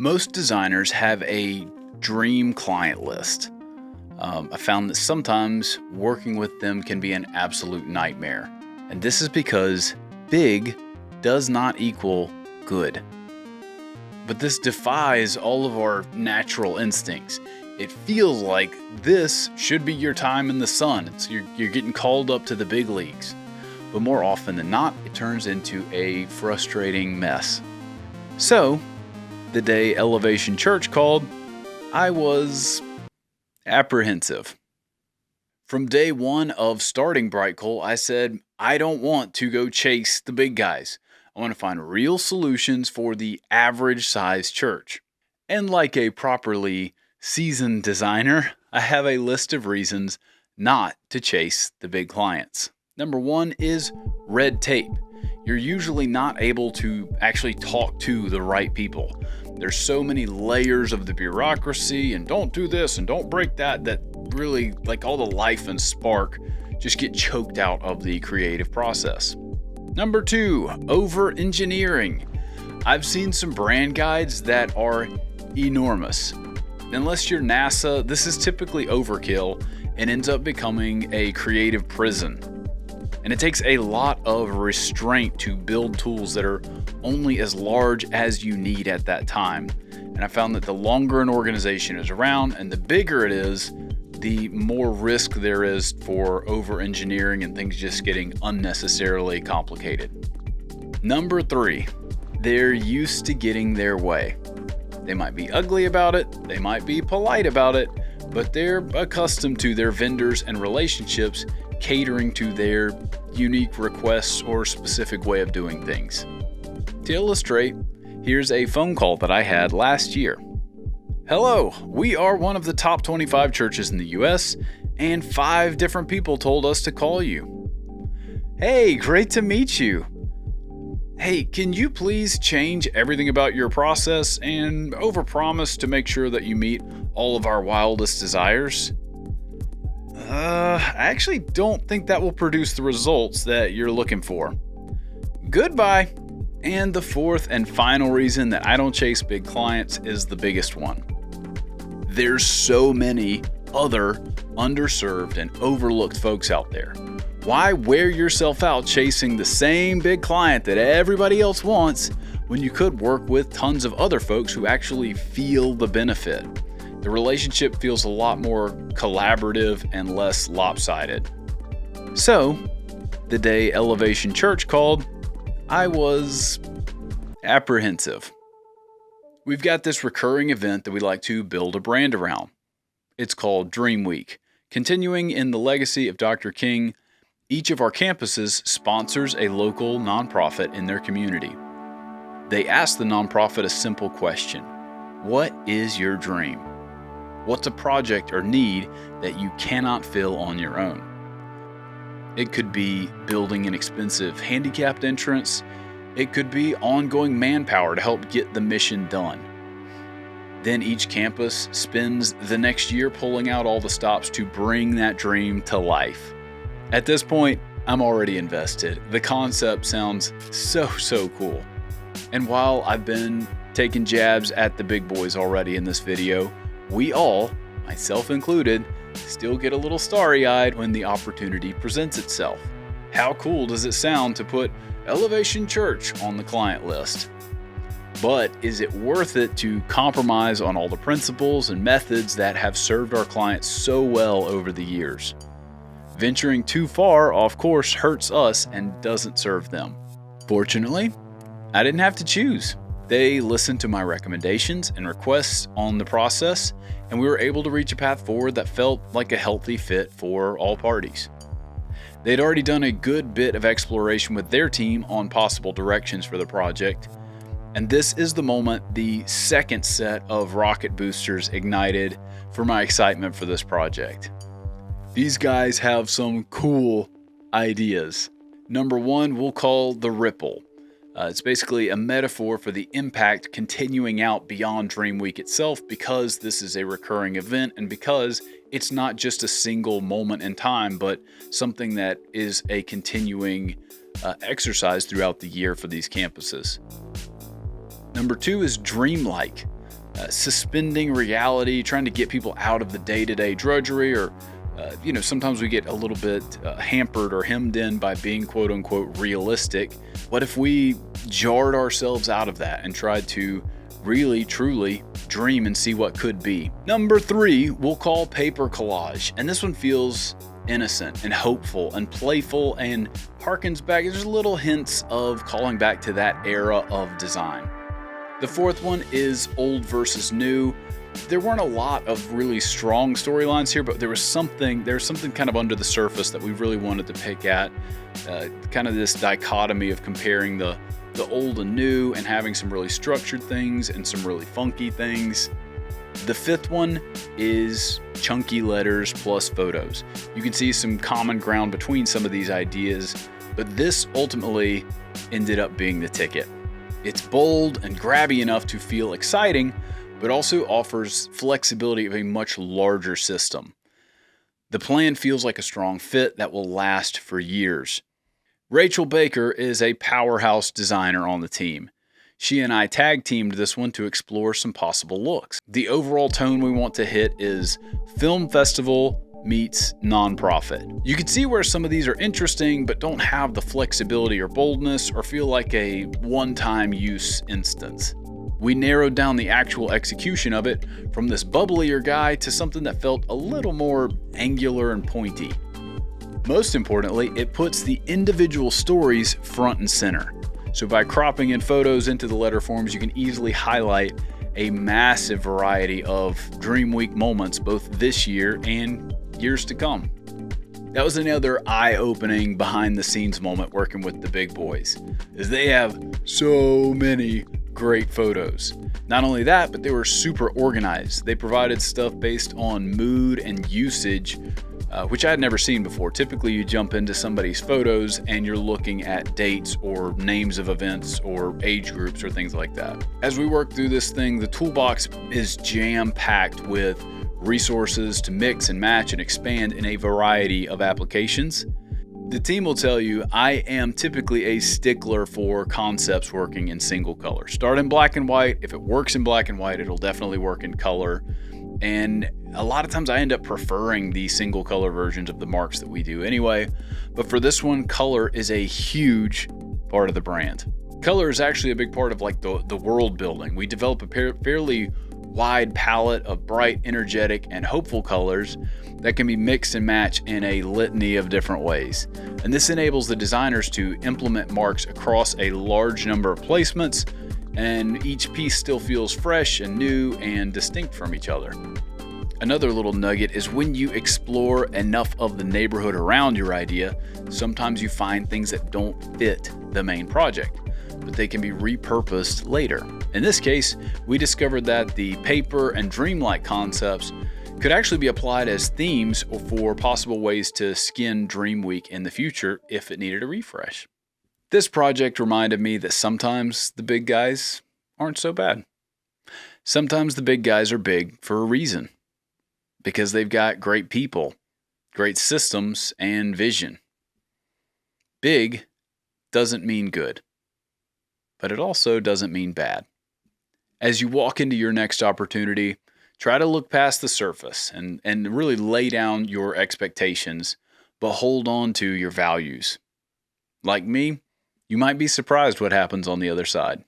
Most designers have a dream client list. I found that sometimes working with them can be an absolute nightmare. And this is because big does not equal good. But this defies all of our natural instincts. It feels like this should be your time in the sun. You're getting called up to the big leagues. But more often than not, it turns into a frustrating mess. So, the day Elevation Church called, I was apprehensive. From day one of starting Bright Coal, I said, I don't want to go chase the big guys. I want to find real solutions for the average size church. And like a properly seasoned designer, I have a list of reasons not to chase the big clients. Number one is red tape. You're usually not able to actually talk to the right people. There's so many layers of the bureaucracy and don't do this and don't break that really, like, all the life and spark just get choked out of the creative process. Number two, over-engineering. I've seen some brand guides that are enormous. Unless you're NASA, this is typically overkill and ends up becoming a creative prison. And it takes a lot of restraint to build tools that are only as large as you need at that time. And I found that the longer an organization is around and the bigger it is, the more risk there is for over-engineering and things just getting unnecessarily complicated. Number three, they're used to getting their way. They might be ugly about it, they might be polite about it, but they're accustomed to their vendors and relationships catering to their unique requests or specific way of doing things. To illustrate, here's a phone call that I had last year. Hello, we are one of the top 25 churches in the US, and 5 different people told us to call you. Hey, great to meet you. Hey, can you please change everything about your process and overpromise to make sure that you meet all of our wildest desires? I actually don't think that will produce the results that you're looking for. Goodbye. And the fourth and final reason that I don't chase big clients is the biggest one. There's so many other underserved and overlooked folks out there. Why wear yourself out chasing the same big client that everybody else wants when you could work with tons of other folks who actually feel the benefit? The relationship feels a lot more collaborative and less lopsided. So, the day Elevation Church called, I was apprehensive. We've got this recurring event that we like to build a brand around. It's called Dream Week. Continuing in the legacy of Dr. King, each of our campuses sponsors a local nonprofit in their community. They ask the nonprofit a simple question: what is your dream? What's a project or need that you cannot fill on your own? It could be building an expensive handicapped entrance. It could be ongoing manpower to help get the mission done. Then each campus spends the next year pulling out all the stops to bring that dream to life. At this point, I'm already invested. The concept sounds so cool. And while I've been taking jabs at the big boys already in this video, we all, myself included, still get a little starry-eyed when the opportunity presents itself. How cool does it sound to put Elevation Church on the client list? But is it worth it to compromise on all the principles and methods that have served our clients so well over the years? Venturing too far off course hurts us and doesn't serve them. Fortunately, I didn't have to choose. They listened to my recommendations and requests on the process, and we were able to reach a path forward that felt like a healthy fit for all parties. They'd already done a good bit of exploration with their team on possible directions for the project, and this is the moment the second set of rocket boosters ignited for my excitement for this project. These guys have some cool ideas. Number one, we'll call the ripple. It's basically a metaphor for the impact continuing out beyond Dream Week itself, because this is a recurring event and because it's not just a single moment in time, but something that is a continuing exercise throughout the year for these campuses. Number two is dreamlike. suspending reality, trying to get people out of the day-to-day drudgery, or sometimes we get a little bit hampered or hemmed in by being quote unquote realistic. What if we jarred ourselves out of that and tried to really, truly dream and see what could be? Number 3, we'll call paper collage. And this one feels innocent and hopeful and playful and harkens back. There's little hints of calling back to that era of design. The 4th one is old versus new. There weren't a lot of really strong storylines here, but there was something kind of under the surface that we really wanted to pick at. Kind of this dichotomy of comparing the old and new, and having some really structured things and some really funky things. The 5th one is chunky letters plus photos. You can see some common ground between some of these ideas, but this ultimately ended up being the ticket. It's bold and grabby enough to feel exciting, but also offers flexibility of a much larger system. The plan feels like a strong fit that will last for years. Rachel Baker is a powerhouse designer on the team. She and I tag teamed this one to explore some possible looks. The overall tone we want to hit is film festival meets nonprofit. You can see where some of these are interesting but don't have the flexibility or boldness, or feel like a one-time use instance. We narrowed down the actual execution of it from this bubblier guy to something that felt a little more angular and pointy. Most importantly, it puts the individual stories front and center. So by cropping in photos into the letter forms, you can easily highlight a massive variety of Dream Week moments, both this year and years to come. That was another eye-opening behind-the-scenes moment working with the big boys, as they have so many great photos. Not only that, but they were super organized. They provided stuff based on mood and usage, which I had never seen before. Typically, you jump into somebody's photos and you're looking at dates or names of events or age groups or things like that. As we work through this thing, the toolbox is jam-packed with resources to mix and match and expand in a variety of applications. The team will tell you I am typically a stickler for concepts working in single color. Start in black and white. If it works in black and white, it'll definitely work in color. And a lot of times I end up preferring the single color versions of the marks that we do anyway. But for this one, color is a huge part of the brand. Color is actually a big part of like the world building. We develop a fairly wide palette of bright, energetic, and hopeful colors that can be mixed and matched in a litany of different ways. And this enables the designers to implement marks across a large number of placements, and each piece still feels fresh and new and distinct from each other. Another little nugget is when you explore enough of the neighborhood around your idea, sometimes you find things that don't fit the main project, but they can be repurposed later. In this case, we discovered that the paper and dreamlike concepts could actually be applied as themes for possible ways to skin Dream Week in the future if it needed a refresh. This project reminded me that sometimes the big guys aren't so bad. Sometimes the big guys are big for a reason, because they've got great people, great systems, and vision. Big doesn't mean good, but it also doesn't mean bad. As you walk into your next opportunity, try to look past the surface and really lay down your expectations, but hold on to your values. Like me, you might be surprised what happens on the other side.